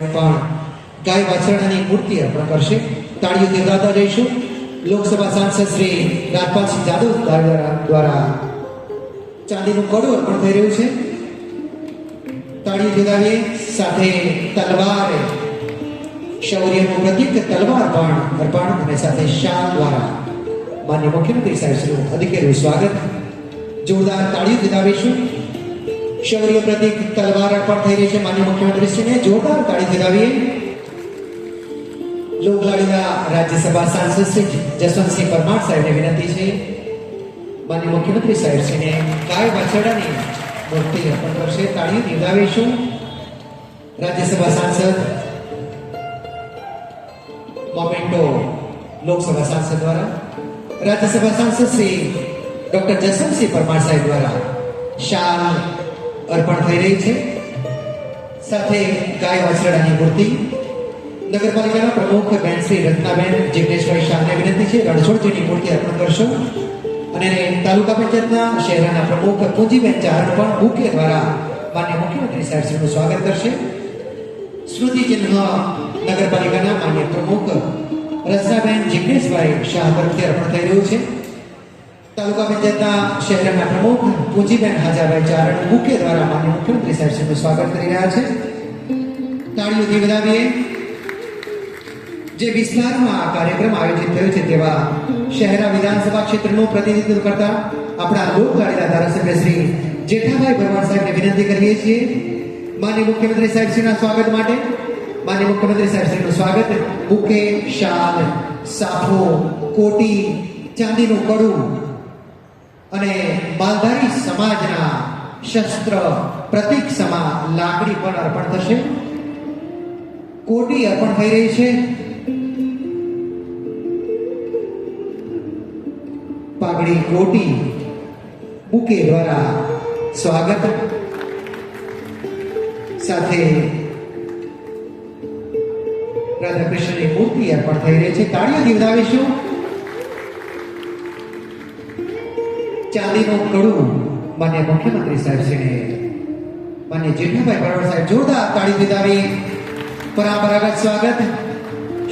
પણ ગાય વાછરડાની મૂર્તિ અર્પણ કરશે. તાળીઓથી વધાવતા જઈશું. લોકસભા સાંસદ શ્રી રાજપાલસિંહ જાદવ દ્વારા ચાંદીનું કડું અર્પણ થઈ રહ્યું છે. તાળીઓથી વધાવીએ. સાથે તલવાર, શૌર્યનું પ્રતીક તલવાર પણ અર્પણ અને સાથે શાલ દ્વારા માન્ય મુખ્યમંત્રી સાહેબ શ્રીનું અધિકારીનું સ્વાગત. જોરદાર તાળીઓથી વધાવીશું. શૌર્ય પ્રતીક તલવાર અર્પણ થઈ રહી છે માન્ય મુખ્યમંત્રી શ્રીને. જોરદાર તાળીથી વધાવીએ. લોકલાડીના રાજ્યસભા સાંસદ શ્રી જસવંતસિંહ પરમાર સાહેબને વિનંતી છે માન્ય મુખ્યમંત્રી સાહેબ શ્રીને ગાય વાછરડાની મૂર્તિ અર્પણ કરશે. તાળીઓથી વધાવીશું. રાજ્યસભા સાંસદ મોમેન્ટો લોકસભા સાંસદ દ્વારા, રાજ્યસભા સાંસદ શ્રી ડોક્ટર જસવંતસિંહ પરમાર સાહેબ દ્વારા શાલ અર્પણ થઈ રહી છે. સાથે ગાય વાછરડાની મૂર્તિ. નગરપાલિકાના પ્રમુખ બેન શ્રી રત્નાબેન જિગ્નેશભાઈ શાહને વિનંતી છે રણછોડજીની મૂર્તિ અર્પણ કરશો. અને તાલુકા પંચાયતના શહેરના પ્રમુખ પૂંજીબેન ચારણ પણ બુકે દ્વારા માન્ય મુખ્યમંત્રી સાહેબ શ્રીનું સ્વાગત કરશે. સ્મૃતિચિહ્ન નગરપાલિકાના માન્ય પ્રમુખ રચનાબેન જિગ્નેશભાઈ શાહ તરફથી અર્પણ થઈ રહ્યું છે. તાલુકા પંચાયતના શહેરના પ્રમુખ પૂંજીબેન હાજાભાઈ ચારણ બુકે દ્વારા માન્ય મુખ્યમંત્રી સાહેબ શ્રીનું સ્વાગત કરી રહ્યા છે. તાળીઓથી વધાવીએ. જે વિસ્તારમાં આ કાર્યક્રમ આયોજિત થયો છે તેવા શહેરા વિધાનસભા ક્ષેત્રનું પ્રતિનિધિત્વ કરતા આપણા લોકલાડીના ધારાસભ્ય શ્રી જેઠાભાઈ ભરવાડ સાહેબને વિનંતી કરીએ છીએ માન્ય મુખ્યમંત્રી સાહેબ શ્રીના સ્વાગત માટે. માન્ય મુખ્યમંત્રી સાહેબ શ્રીનું સ્વાગત બુકે, શાલ, સાફો, કોટી, ચાંદીનું કડું અને માલધારી સમાજના શસ્ત્ર પ્રતીક સમા લાકડી પણ અર્પણ થશે. કોટી અર્પણ થઈ રહી છે. પાઘડી, કોટી, બુકે દ્વારા સ્વાગત. સાથે રાધાકૃષ્ણની મૂર્તિ અર્પણ થઈ રહી છે. તાળીઓથી વધાવીશું. ચાંદીનું કડું માન્ય મુખ્યમંત્રી સાહેબ શ્રીને માન્ય જેઠાભાઈ ભરવાડ સાહેબ જોરદાર તાળીથી વધાવી પરંપરાગત સ્વાગત.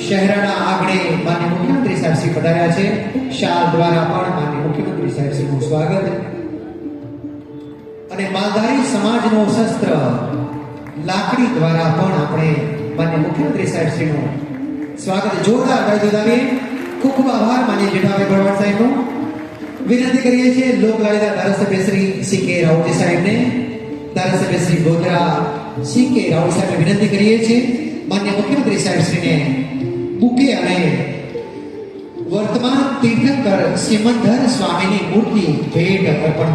શહેરાના આંગણે માન્ય મુખ્યમંત્રી સાહેબ શ્રી પધાર્યા છે. શાલ દ્વારા પણ માન્ય મુખ્યમંત્રી સાહેબ શ્રીનું સ્વાગત. અને માલધારી સમાજનો શસ્ત્ર લાકડી દ્વારા પણ આપણે માન્ય મુખ્યમંત્રી સાહેબ શ્રીનું સ્વાગત જોરદાર તાળીથી વધાવીએ. ખૂબ ખૂબ આભાર માન્ય જેઠાભાઈ ભરવાડ સાહેબનો. વિનંતી કરીએ છીએ લોકલાડીના ધારાસભ્ય શ્રી સી.કે. રાઉતજી સાહેબને, ધારાસભ્ય શ્રી ગોધરા સી.કે. રાઉત સાહેબને વિનંતી કરીએ છીએ માન્ય મુખ્યમંત્રી સાહેબ શ્રીને બુકે અને વર્તમાન તીર્થંકર સિમંદર સ્વામીની મૂર્તિ ભેટ અર્પણ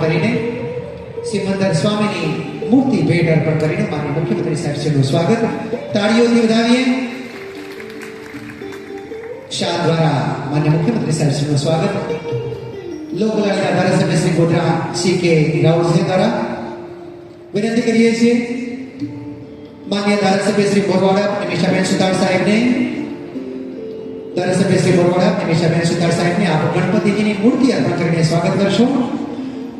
કરીને માન્ય મુખ્યમંત્રી સાહેબ શ્રીનું સ્વાગત. તાળીઓથી વધાવીએ. શાહ દ્વારા માન્ય મુખ્યમંત્રી સાહેબ શ્રીનું સ્વાગત. લોકલાડીના ધારાસભ્ય શ્રી ગોધરા સી.કે. રાઉત દ્વારા વિનંતી કરીએ છીએ માન્ય ધારાસભ્ય શ્રી બોરવાડા નિમિષાબેન સુતાર સાહેબને, ધારાસભ્ય શ્રી બોરવાડા નિમિષાબેન સુતાર સાહેબને આપ ગણપતિજીની મૂર્તિ અર્પણ કરીને સ્વાગત કરશો.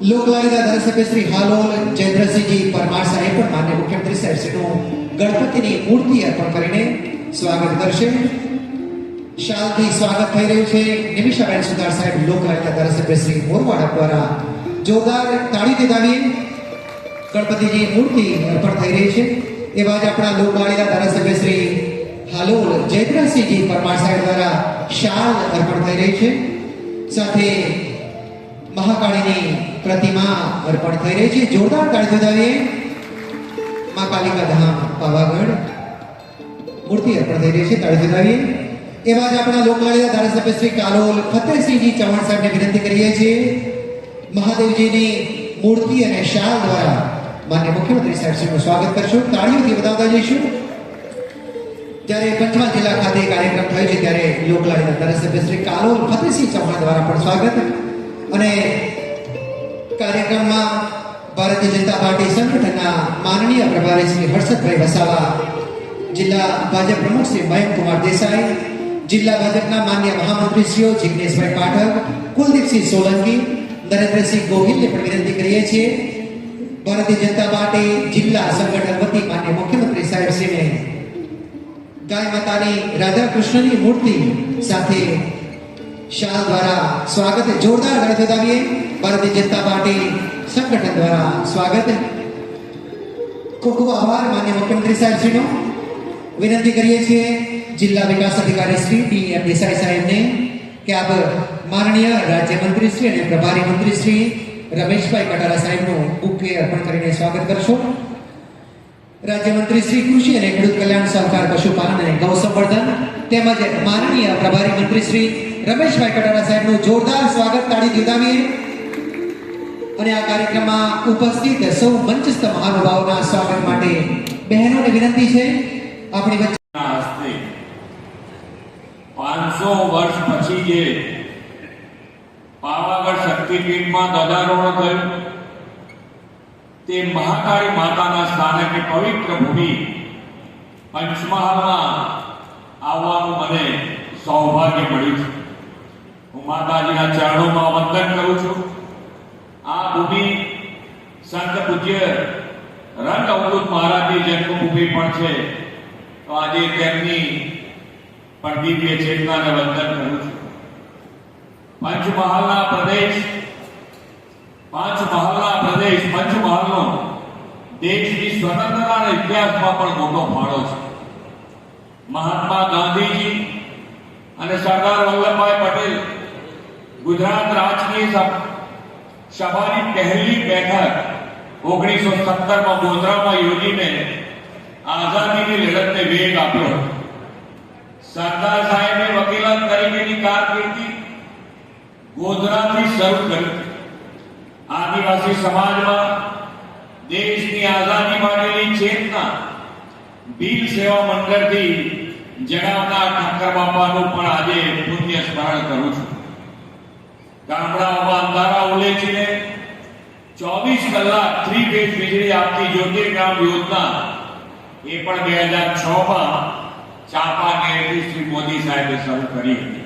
લોકલાડીના ધારાસભ્ય શ્રી હાલોલ જયેન્દ્રસિંહજી પરમાર સાહેબ પણ માન્ય મુખ્યમંત્રી સાહેબ શ્રીનું ગણપતિની મૂર્તિ અર્પણ કરીને સ્વાગત કરશે. શાલથી સ્વાગત થઈ રહ્યું છે નિમિષાબેન સુતાર સાહેબ લોકલાડીના ધારાસભ્ય શ્રી બોરવાડા દ્વારા જોરદાર તાળીથી વધાવીએ. ગણપતિજી મૂર્તિ અર્પણ થઈ રહી છે. એવા જ આપણા લોકલાડીના ધારાસભ્ય શ્રી હાલોલ જયેન્દ્રસિંહજી પરમાર સાહેબ દ્વારા શાલ અર્પણ થઈ રહી છે. સાથે મહાકાળીની પ્રતિમા અર્પણ થઈ રહી છે. જોરદાર તાળી વધાવીએ. મા કાલિકા ધામ પાવાગઢ મૂર્તિ અર્પણ થઈ રહી છે. તાળી વધાવીએ. એવા જ આપણા લોકલાડીના ધારાસભ્ય શ્રી કાલોલ ફતેહસિંહજી ચૌહાણ સાહેબને વિનંતી કરીએ છીએ મહાદેવજીની મૂર્તિ અને શાલ દ્વારા માન્ય મુખ્યમંત્રી સાહેબ શ્રીનું સ્વાગત કરશું. તાળીઓથી વધાવતા જઈશું. જ્યારે પંચમહાલ જિલ્લા ખાતે કાર્યક્રમ થયો છે ત્યારે લોકલાડીના ધારાસભ્ય શ્રી કાલોલ ફતેહસિંહ ચૌહાણ દ્વારા પણ સ્વાગત. અને કાર્યક્રમમાં ભારતીય જનતા પાર્ટી સંગઠનના માનનીય પ્રભારી શ્રી હર્ષદભાઈ વસાવા, જિલ્લા ભાજપ પ્રમુખ શ્રી મયંકુમાર દેસાઈ, જિલ્લા ભાજપના માન્ય મહામંત્રીશ્રીઓ જિગ્નેશભાઈ પાઠક, કુલદીપસિંહ સોલંકી, નરેન્દ્રસિંહ ગોહિલને પણ વિનંતી કરીએ છીએ ભારતીય જનતા પાર્ટી જિલ્લા સંગઠન વતી માન્ય મુખ્યમંત્રી સાહેબ શ્રીને ગાય માતાની રાધા કૃષ્ણની મૂર્તિ સાથે શાલ દ્વારા સ્વાગત જોરદાર ગળે વધાવીએ. ભારતીય જનતા પાર્ટી સંગઠન દ્વારા સ્વાગત. ખૂબ ખૂબ આભાર માન્ય મુખ્યમંત્રી સાહેબ શ્રીનો. વિનંતી કરીએ છીએ જિલ્લા વિકાસ અધિકારી શ્રી ડી.એમ. દેસાઈ સાહેબને કે આપ માનનીય રાજ્યમંત્રી શ્રી અને પ્રભારી મંત્રી શ્રી રમેશભાઈ કટારા સાહેબનું બુકે અર્પણ કરીને સ્વાગત કરશો. રાજ્યમંત્રી શ્રી કૃષિ અને ખેડૂત કલ્યાણ સહકાર પશુપાલન અને ગૌ સંવર્ધન તેમજ માનનીય પ્રભારી મંત્રી શ્રી રમેશભાઈ કટારા સાહેબનું જોરદાર સ્વાગત તાળીથી વધાવીએ. અને આ કાર્યક્રમમાં ઉપસ્થિત સૌ મંચસ્થ મહાનુભાવોના સ્વાગત માટે બહેનોને વિનંતી છે આપણી વચ્ચે 500 વર્ષ પછી જે પાવાગઢ શક્તિપીઠમાં ધ્વજારોહણ થયું તે મહાકાળી માતાના સ્થાનકે પવિત્ર ભૂમિ પંચમહાલમાં આવવાનું મને સૌભાગ્ય મળ્યું છે. હું માતાજીના ચરણોમાં વંદન કરું છું. આ ભૂમિ સંત પૂજ્ય રંગ અવધૂત મહારાજની જન્મભૂમિ પણ છે. તો આજે તેમની પણ દિવ્ય ચેતનાને વંદન કરું છું. પંચમહાલના પ્રદેશ પંચમહાલનો દેશની સ્વતંત્રતાના ઇતિહાસમાં પણ મોટો ફાળો છે. મહાત્મા ગાંધીજી અને સરદાર વલ્લભભાઈ પટેલ ગુજરાત રાજકીય સભાની પહેલી બેઠક 1917માં ગોધરામાં યોજીને આઝાદીની લડતને વેગ આપ્યો. સરદાર સાહેબે વકીલાત તરીકેની કારકિર્દી ગોધરાથી શરૂ કરી. આદિવાસી સમાજમાં દેશની આઝાદી માટેની ચેતના ભીલ સેવા મંડળથી જણાવનાર ઠાકર બાપાનું પણ આજે પુણ્ય સ્મરણ કરું છું. ગામડાઓમાં અંધારા ઉલેચીને 24 કલાક 3 ફેઝ વીજળી આપતી જ્યોતિર્ગ્રામ યોજના એ પણ 2006માં ચાંપાનેરથી શ્રી મોદી સાહેબે શરૂ કરી હતી.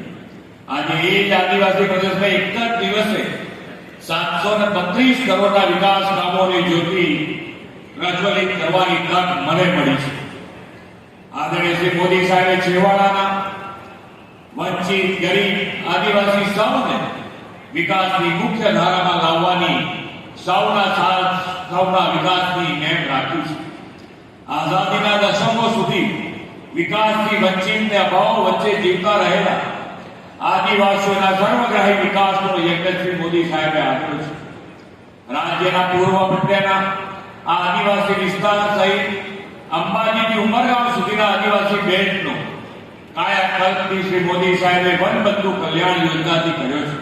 આજે એ જ આદિવાસી પ્રદેશમાં એક જ દિવસે 732 કરોડના વિકાસ કામોની જ્યોતિ પ્રજ્વલિત કરવાની તક મને મળી છે. આદરણીય શ્રી મોદી સાહેબે છેવાડાના વંચિત ગરીબ આદિવાસી સૌને વિકાસની મુખ્ય ધારામાં લાવવાની સૌના વિકાસની નેમ રાખી છે. આઝાદીના દશકો સુધી વિકાસથી વંચિતને અભાવ વચ્ચે જીવતા રહેલા આદિવાસીઓના સર્વગ્રાહી વિકાસનો યજ્ઞ શ્રી મોદી સાહેબે આપ્યો છે. રાજ્યના પૂર્વ પટ્ટાના આ આદિવાસી વિસ્તાર સહિત અંબાજીથી ઉમરગામ સુધીના આદિવાસી બેલ્ટનો કાયાકલ્પથી શ્રી મોદી સાહેબે વનબંધુ કલ્યાણ યોજનાથી કર્યો છે.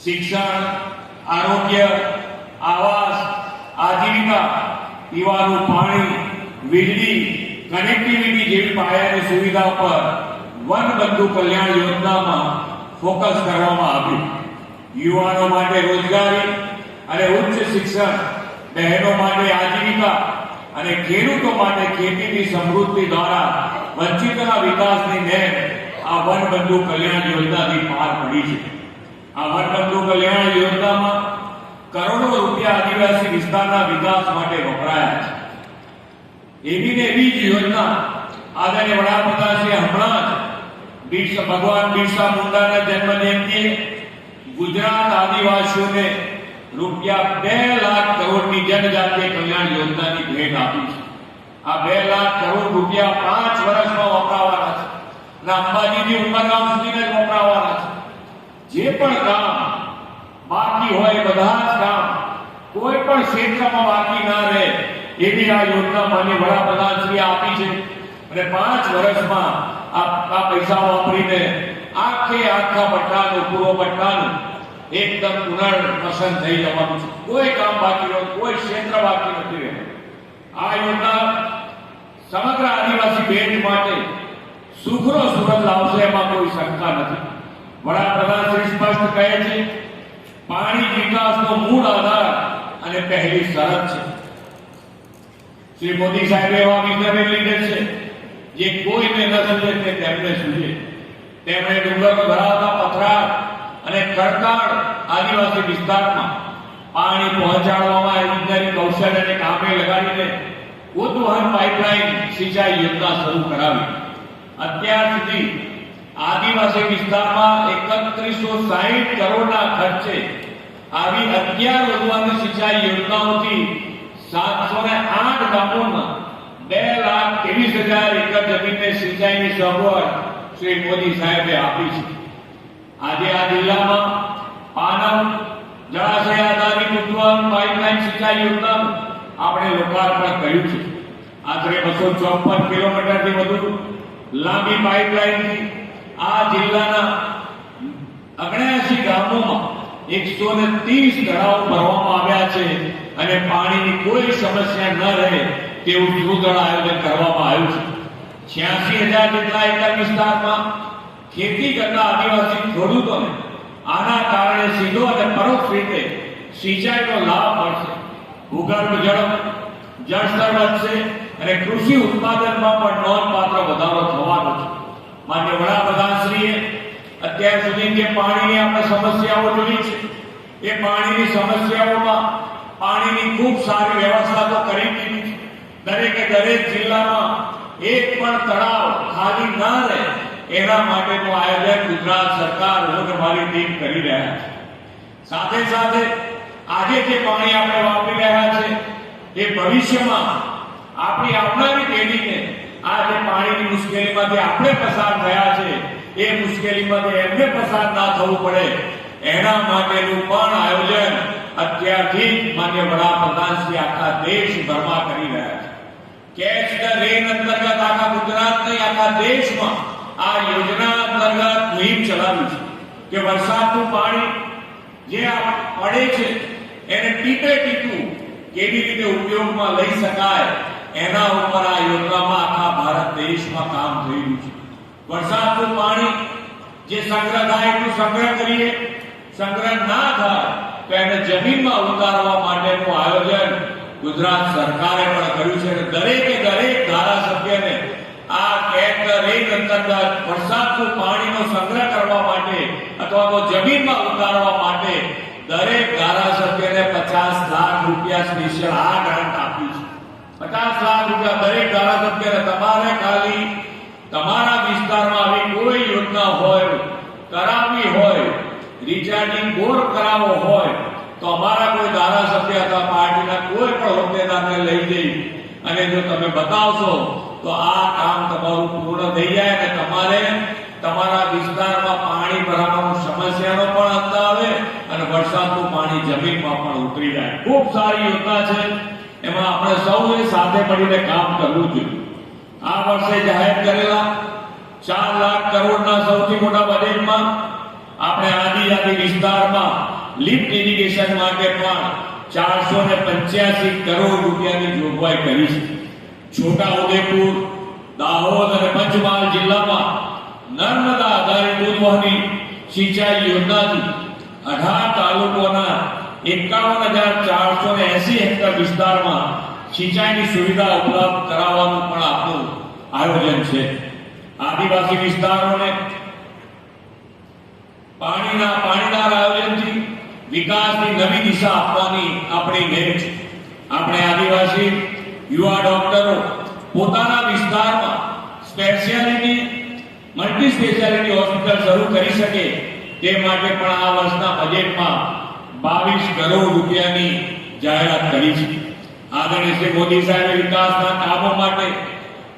શિક્ષણ, આરોગ્ય, આવાસ, આજીવિકા, પીવાનું પાણી, વીજળી, કનેક્ટિવિટી જેવી પાયાની સુવિધા પર વનબંધુ કલ્યાણ યોજનામાં ફોકસ કરવામાં આવ્યું. યુવાનો માટે રોજગારી અને ઉચ્ચ શિક્ષણ, બહેનો માટે આજીવિકા અને ખેડૂતો માટે ખેતીની સમૃદ્ધિ દ્વારા વંચિતોના વિકાસની નેમ આ વનબંધુ કલ્યાણ યોજનાથી પાર પડી છે. આ વનબંધુ કલ્યાણ યોજનામાં કરોડો રૂપિયા આદિવાસી વિસ્તારના વિકાસ માટે વપરાયા છે. એવી જ યોજના આદરણીય વડાપ્રધાન શ્રી હમણાં જ ભગવાન બિરસા મુંડાના જન્મજયંતિએ ગુજરાત આદિવાસીઓને રૂપિયા 2 લાખ કરોડની જનજાતીય કલ્યાણ યોજનાની ભેટ આપી છે. આ 2 લાખ કરોડ રૂપિયા 5 વર્ષમાં વપરાવાના છે અને અંબાજીથી ઉમરગામ સુધીને જ વપરાવાના છે. જે પણ કામ બાકી હોય બધા જ કામ કોઈ પણ ક્ષેત્રમાં બાકી ના રહે એવી આ યોજના માન્ય વડાપ્રધાન શ્રી આપી છે. અને 5 વર્ષમાં આ પૈસા વાપરીને આખા પટ્ટાનું પૂર્વ પટ્ટાનું એકદમ પુનર્વસન થઈ જવાનું છે. કોઈ કામ બાકી નથી, કોઈ ક્ષેત્ર બાકી નથી રહેતું. આ યોજના સમગ્ર આદિવાસી બેલ્ટ માટે સુખનો સુરત લાવશે એમાં કોઈ શંકા નથી. વડાપ્રધાન શ્રી સ્પષ્ટ કહે છે પાણી વિકાસનો મૂળ આધાર અને પહેલી શરત છે. શ્રી મોદી સાહેબ એવા વિઝનરી લીડર છે જે કોઈને ન સૂજે તે તેમને સૂજે. તેમણે ડુંગર ધરાવતા પથરાળ અને ખડકાળ આદિવાસી વિસ્તારમાં પાણી પહોંચાડવામાં ઇજનેરી કૌશલ્યને કામે લગાડીને ઉદ્વહન પાઇપલાઇન સિંચાઈ યોજના શરૂ કરાવી. અત્યાર સુધી આદિવાસી વિસ્તારમાં 3160 કરોડના ખર્ચે આવી 11 વધુ સિંચાઈ યોજનાઓથી 708 ગામોમાં 2,23,000 એકર જમીનને સિંચાઈની સગવડ શ્રી મોદી સાહેબે આપી છે. આજે આ જિલ્લામાં પાનમ જળાશય આધારિત ઉદ્વહન પાઇપલાઇન સિંચાઈ યોજનાનું આપણે લોકાર્પણ કર્યું છે. આશરે 254 કિલોમીટરથી વધુ લાંબી પાઇપલાઇનથી આ જિલ્લાના 79 ગામોમાં 130 તળાવ ભરવામાં આવ્યા છે અને પાણીની કોઈ સમસ્યા ન રહે તેવું સુદૃઢ આયોજન કરવામાં આવ્યું છે. 86,000 જેટલા એકર વિસ્તારમાં ખેતી કરતા આદિવાસી ખેડૂતોને આના કારણે સીધો અને પરોક્ષ રીતે સિંચાઈનો લાભ મળશે. ભૂગર્ભ જળસ્તર વધશે અને કૃષિ ઉત્પાદનમાં પણ નોંધપાત્ર વધારો થવાનો છે. માન્ય વડાપ્રધાનશ્રીએ અત્યાર સુધી જે પાણીની આપણે સમસ્યાઓ જોઈ છે એ પાણીની સમસ્યાઓમાં પાણીની ખૂબ સારી વ્યવસ્થા તો કરી દીધી છે. દરેક જિલ્લામાં એક પણ તળાવ ખાલી ના રહે એના માટેનું આયોજન ગુજરાત સરકાર અને મારી ટીમ કરી રહ્યા છે. સાથે સાથે આજે જે પાણી આપણે વાપરી રહ્યા છે એ ભવિષ્યમાં આપણી આવનારી પેઢીને આ જે પાણીની મુશ્કેલીમાંથી આપણે પસાર થયા છે એ મુશ્કેલીમાંથી એમને પસાર ના થવું પડે એના માટેનું પણ આયોજન અત્યારથી જ માન્ય વડાપ્રધાન શ્રી આખા દેશભરમાં કરી રહ્યા છે. કેચ ધ રેન અંતર્ગત આખા ગુજરાત નહીં આખા દેશમાં આ યોજના અંતર્ગત મુહિમ ચલાવી છે કે વરસાદનું પાણી જે પડે છે એને ટીપે ટીપું કેવી રીતે ઉપયોગમાં લઈ શકાય એના ઉપર આ યોજનામાં આખા ભારત દેશમાં કામ થઈ રહ્યું છે. વરસાદનું પાણી જે સંગ્રહ થાય એટલું સંગ્રહ કરીએ, સંગ્રહ ના થાય તો એને જમીનમાં ઉતારવા માટેનું આયોજન ગુજરાત સરકારે પણ કર્યું છે અને દરેક ધારાસભ્યને આ કેચ ધ રેન અંતર્ગત વરસાદનું પાણીનો સંગ્રહ કરવા માટે અથવા તો જમીનમાં ઉતારવા માટે દરેક ધારાસભ્યને 50 લાખ રૂપિયા સ્પેશિયલ આ ગ્રાન્ટ આપ્યું છે. 50 લાખ રૂપિયા દરેક ધારાસભ્યને. તમારે ખાલી તમારા વિસ્તારમાં આવી કોઈ યોજના હોય કરાવવી હોય, રિચાર્જિંગ બોર કરાવવો હોય તો અમારા કોઈ ધારાસભ્ય અથવા પાર્ટીના કોઈ પણ હોદ્દેદારને લઈ જઈ અને જો તમે બતાવશો તો આ કામ તમારું પૂર્ણ થઈ જાય અને તમારે તમારા વિસ્તારમાં પાણી ભરાવાની સમસ્યાનો પણ અંત આવે અને વરસાદનું પાણી જમીનમાં પણ ઉતરી જાય. ખૂબ સારી યોજના છે. એમાં આપણે સૌએ સાથે મળીને કામ કરવું જોઈએ. આ વર્ષે જાહેર કરેલા 4 લાખ કરોડના સૌથી મોટા બજેટમાં આપણે આદિજાતિ વિસ્તારમાં લિફ્ટ ઇરિગેશન માટે પણ 485 કરોડ રૂપિયાની જોગવાઈ કરી છે. છોટાઉદેપુર, દાહોદ અને પંચમહાલ જિલ્લામાં નર્મદા આધારિત ઉદ્વહની સિંચાઈ યોજનાથી 18 તાલુકાના 51,480 હેક્ટર વિસ્તારમાં સિંચાઈની સુવિધા ઉપલબ્ધ કરાવવાનું પણ આપણું આયોજન છે. આદિવાસી વિસ્તારોને પાણીદાર આયોજનથી વિકાસની નવી દિશા આપવાની આપણી નેમ છે. આપણે આદિવાસી યુવા ડોક્ટરો પોતાના વિસ્તારમાં સ્પેશિયાલિટી મલ્ટી સ્પેશિયાલિટી હોસ્પિટલ શરૂ કરી શકે તે માટે પણ આ વર્ષના બજેટમાં 22 કરોડ રૂપિયાની જાહેરાત કરી છે. આદરણીય શ્રી મોદી સાહેબે વિકાસના કામો માટે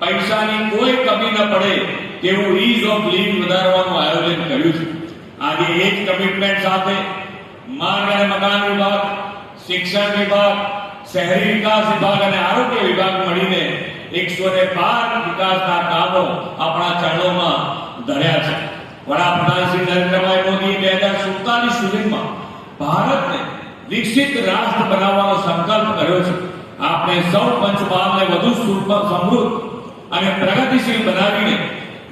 પૈસાની કોઈ કમી ન પડે તેવું ઇઝ ઓફ લિવિંગ વધારવાનું આયોજન કર્યું છે. આજે એ જ કમિટમેન્ટ સાથે માર્ગ અને મકાન વિભાગ, શિક્ષણ વિભાગ, શહેરી વિકાસ વિભાગ અને આરોગ્ય વિભાગ મળીને 112 વિકાસના કામો આપણા ચરણોમાં ધર્યા છે. વડાપ્રધાન શ્રી નરેન્દ્રભાઈ મોદીએ 2047 સુધીમાં ભારતને વિકસિત રાષ્ટ્ર બનાવવાનો સંકલ્પ કર્યો છે. આપણે સૌ પંચમહાલને વધુ સમૃદ્ધ અને પ્રગતિશીલ બનાવીને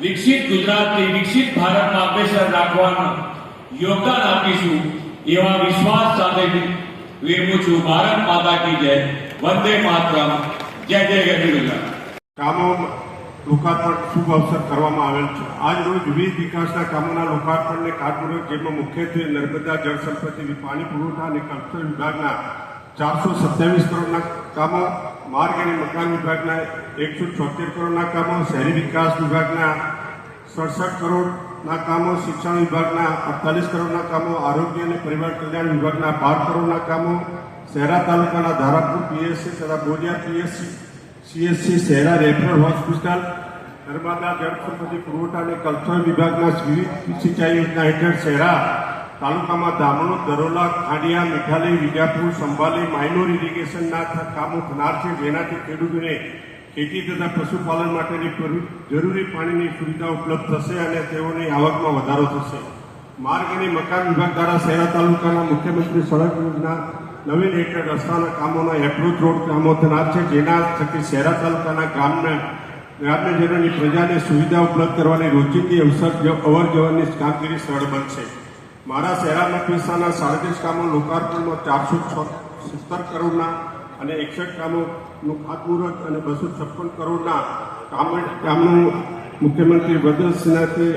વિકસિત ગુજરાતથી વિકસિત ભારતમાં અગ્રેસર રાખવાનું યોગદાન આપીશું એવા વિશ્વાસ સાથે વિરમું છું. ભારત માતા કી જય. વંદે માતરમ. જય જય ગઢવી. કામો લોકાર્પણ શુભ અવસર કરવામાં આવેલ છે. આજ રોજ વિવિધ વિકાસના કામોના લોકાર્પણને ખાતમુહૂર્ત જેમાં મુખ્યત્વે નર્મદા જળ સંપત્તિ પાણી પુરવઠા અને કલ્ચર વિભાગના 427 કરોડના કામો, માર્ગ અને મકાન વિભાગના 176 કરોડના કામો, શહેરી વિકાસ વિભાગના 67 કરોડના કામો, શિક્ષણ વિભાગના 48 કરોડના કામો, આરોગ્ય અને પરિવાર કલ્યાણ વિભાગના 12 કરોડના કામો, શહેરા તાલુકાના ધારાપુર પીએસસી તથા Boriya CSC Shahera referral hospital, Narmada જળ સંપત્તિ પુરવઠા અને કલ્ચર વિભાગના વિવિધ સિંચાઈ યોજના હેઠળ શહેરા તાલુકામાં ધામણો, દરોલા, ખાંડિયા, મીઠાલી, વિજાપુર, સંભાલી માઇનોર ઇરિગેશનના કામો થનાર છે, જેનાથી ખેડૂતોને ખેતી તથા પશુપાલન માટેની જરૂરી પાણીની સુવિધા ઉપલબ્ધ થશે અને તેઓની આવકમાં વધારો થશે. માર્ગ અને મકાન વિભાગ દ્વારા શહેરા તાલુકાના મુખ્યમંત્રી સડક યોજના નવીન હેઠળ રસ્તાના કામોના એપ્રોચ રોડ કામો થનાર છે, જેના થકી શહેરા તાલુકાના ગ્રામ્યજનોની પ્રજાને સુવિધા ઉપલબ્ધ કરવાની રોજિંદી અવર જવરની કામગીરી સરળ બનશે. મારા શહેરા મત વિસ્તારના 37 કામો લોકાર્પણમાં 476 કરોડના અને 61 કામોનું ખાતમુહૂર્ત અને 256 કરોડના કામનું મુખ્યમંત્રી ભદ્રસિંહનાથે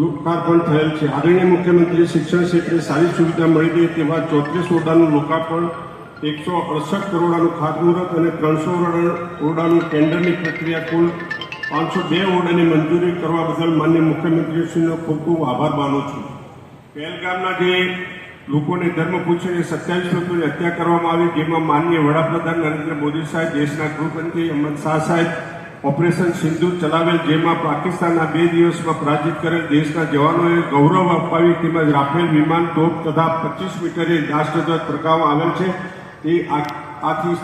લોકાર્પણ થયેલ છે. આદરણીય મુખ્યમંત્રી શિક્ષણ ક્ષેત્રે સારી સુવિધા મળી રહે તેવા 34 ઓરડાનું લોકાર્પણ, 168 કરોડનું ખાતમુહૂર્ત અને 300 ઓરડાનું ટેન્ડરની પ્રક્રિયા, કુલ 502 ઓરડાની મંજૂરી કરવા બદલ માનનીય મુખ્યમંત્રીશ્રીનો ખૂબ ખૂબ આભાર માનું છું. પહેલગામના જે લોકોને ધર્મ પૂછીને 27 લોકોની હત્યા કરવામાં આવી, જેમાં માનનીય વડાપ્રધાન નરેન્દ્ર મોદી સાહેબ, દેશના ગૃહમંત્રી અમિત શાહ સાહેબ ઓપરેશન સિંદૂર ચલાવેલ, જેમાં પાકિસ્તાનના 2 દિવસમાં પરાજિત કરેલ દેશના જવાનોએ ગૌરવ અપાવી, તેમજ રાફેલ વિમાન, તોપ તથા 25 મીટરે રાષ્ટ્રધ્વજ ફરકાવવામાં આવેલ છે. તે આથી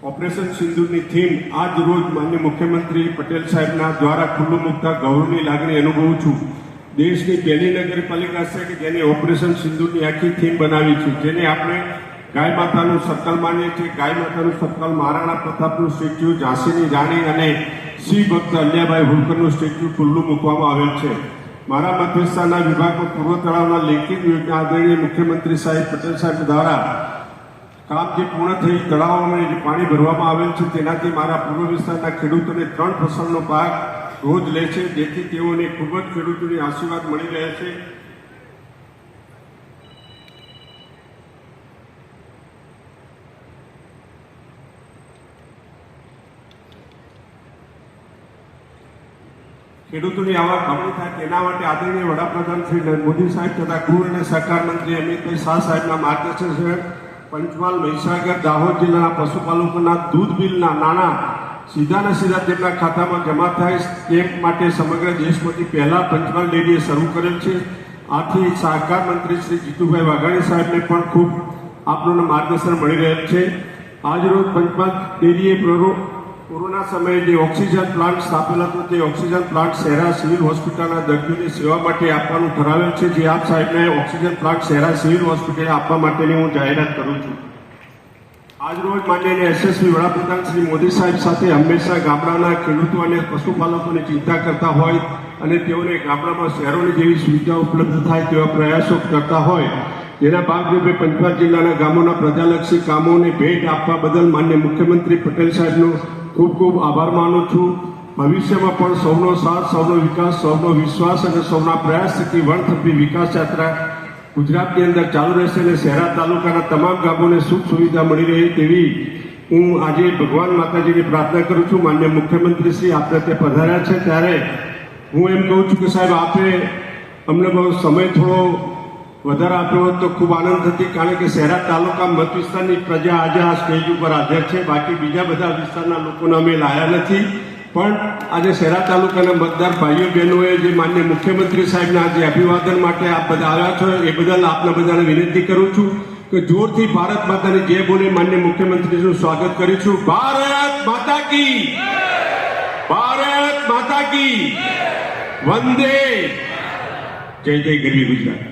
ઓપરેશન સિંદૂરની થીમ આજ રોજ માનનીય મુખ્યમંત્રી પટેલ સાહેબના દ્વારા ખુલ્લું મૂકતા ગૌરવની લાગણી અનુભવું છું. દેશની પહેલી નગરપાલિકા છે કે જેને ઓપરેશન સિંદૂરની આખી થીમ બનાવી છે, જેને આપણે ગાય માતાનું સર્કલ માનીએ છીએ. ગાય માતાનું સર્કલ, મહારાણા પ્રતાપનું સ્ટેચ્યુ, ઝાંસીની રાણી અને સિંહ ભક્ત અલ્યાભાઈ હોલકરનું સ્ટેચ્યુ ખુલ્લું મૂકવામાં આવેલ છે. મારા મત વિસ્તારના વિભાગમાં પૂર્વ તળાવના લિંકિંગ યોજના આદરણીય મુખ્યમંત્રી સાહેબ પટેલ સાહેબ દ્વારા કામ જે પૂર્ણ થઈ તળાવોમાં જે પાણી ભરવામાં આવેલ છે, તેનાથી મારા પૂર્વ વિસ્તારના ખેડૂતોને 3 ફસલનો પાક રોજ લે છે, જેથી તેઓને ખૂબ જ ખેડૂતોની આશીર્વાદ મળી રહે છે. ખેડૂતોની આવક બમણી થાય તેના માટે આદરણીય વડાપ્રધાન શ્રી મોદી સાહેબ તથા ગૃહ અને સહકાર મંત્રી અમિતભાઈ શાહ સાહેબના માર્ગદર્શન હેઠળ પંચમહાલ, મહીસાગર, દાહોદ જિલ્લાના પશુપાલકોના દૂધ બિલના નાણાં સીધા તેમના ખાતામાં જમા થાય તે માટે સમગ્ર દેશમાંથી પહેલા પંચમહાલ ડેરીએ શરૂ કરેલ છે. આથી સહકાર મંત્રી શ્રી જીતુભાઈ વાઘાણી સાહેબને પણ ખૂબ આપનું માર્ગદર્શન મળી રહેલ છે. આજરોજ પંચમહાલ ડેરીએ કોરોના સમયે જે ઓક્સિજન પ્લાન્ટ સ્થાપેલ હતો, તે ઓક્સિજન પ્લાન્ટ શહેરા સિવિલ હોસ્પિટલના દર્દીઓની સેવા માટે આપવાનું ઠરાવેલ છે, જે આપ સાહેબને ઓક્સિજન પ્લાન્ટ શહેરા સિવિલ હોસ્પિટલે આપવા માટેની હું જાહેરાત કરું છું. આજરોજ માનનીય યશસ્વી વડાપ્રધાન શ્રી મોદી સાહેબ સાથે હંમેશા ગામડાના ખેડૂતો અને પશુપાલકોની ચિંતા કરતા હોય અને તેઓને ગામડામાં શહેરોની જેવી સુવિધા ઉપલબ્ધ થાય તેવા પ્રયાસો કરતા હોય, જેના ભાગરૂપે પંચમહાલ જિલ્લાના ગામોના પ્રજાલક્ષી કામોને ભેટ આપવા બદલ માનનીય મુખ્યમંત્રી પટેલ સાહેબનો ખૂબ ખૂબ આભાર માનું છું. ભવિષ્યમાં પણ સૌનો સાથ, સૌનો વિકાસ, સૌનો વિશ્વાસ અને સૌના પ્રયાસ થકી વણથંભી વિકાસ યાત્રા ગુજરાતની અંદર ચાલુ રહેશે અને શહેરા તાલુકાના તમામ ગામોને સુખ સુવિધા મળી રહે તેવી હું આજે ભગવાન માતાજીની પ્રાર્થના કરું છું. માનનીય મુખ્યમંત્રી શ્રી આપણે તે પધાર્યા છે, ત્યારે હું એમ કહું છું કે સાહેબ આપે અમને બહુ સમય થોડો વધારે આપ્યો હોત તો ખૂબ આનંદ થતી, કારણ કે શહેરા તાલુકા મત વિસ્તારની પ્રજા આજે આ સ્ટેજ ઉપર હાજર છે. બાકી બીજા બધા વિસ્તારના લોકોને અમે લાયા નથી, પણ આજે શહેરા તાલુકાના મતદાર ભાઈઓ બહેનોએ જે માન્ય મુખ્યમંત્રી સાહેબના આજે અભિવાદન માટે આપ બધા આવ્યા છો, એ બદલ આપના બધાને વિનંતી કરું છું કે જોરથી ભારત માતાની જય બોલી માન્ય મુખ્યમંત્રીનું સ્વાગત કરીશું. ભારત માતા કી, ભારત માતા કી, વંદે, જય જય ગરવી ગુજરાત.